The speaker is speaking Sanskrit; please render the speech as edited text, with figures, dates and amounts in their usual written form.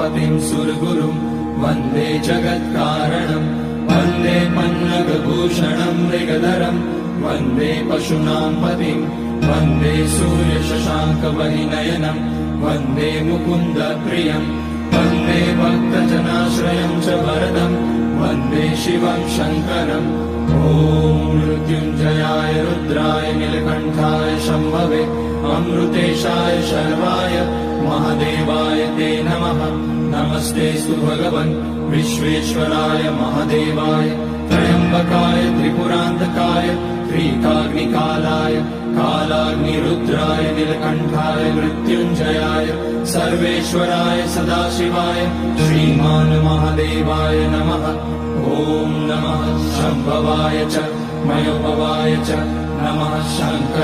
उमापतिं सुरगुरुं वन्दे जगत्कारणं वन्दे पन्नगभूषणं मृगधरं वन्दे पशूनां पतिं वन्दे सूर्यशशाङ्कवहिनयनं वन्दे मुकुन्दप्रियं वन्दे भक्तजनाश्रयं च वरदं वन्दे शिवं शङ्करम् ॐ मृत्युञ्जयाय रुद्राय नीलकण्ठाय शम्भवे अमृतेशाय शर्वाय महादेवाय ते नमः। नमस्तेऽस्तु भगवन् विश्वेश्वराय महादेवाय त्र्यम्बकाय त्रिपुरान्तकाय त्रिकाग्निकालाय कालाग्निरुद्राय नीलकण्ठाय मृत्युञ्जयाय सर्वेश्वराय सदाशिवाय श्रीमान् महादेवाय नमः। ॐ नमः शम्भवाय च मयोभवाय च नमः शङ्कर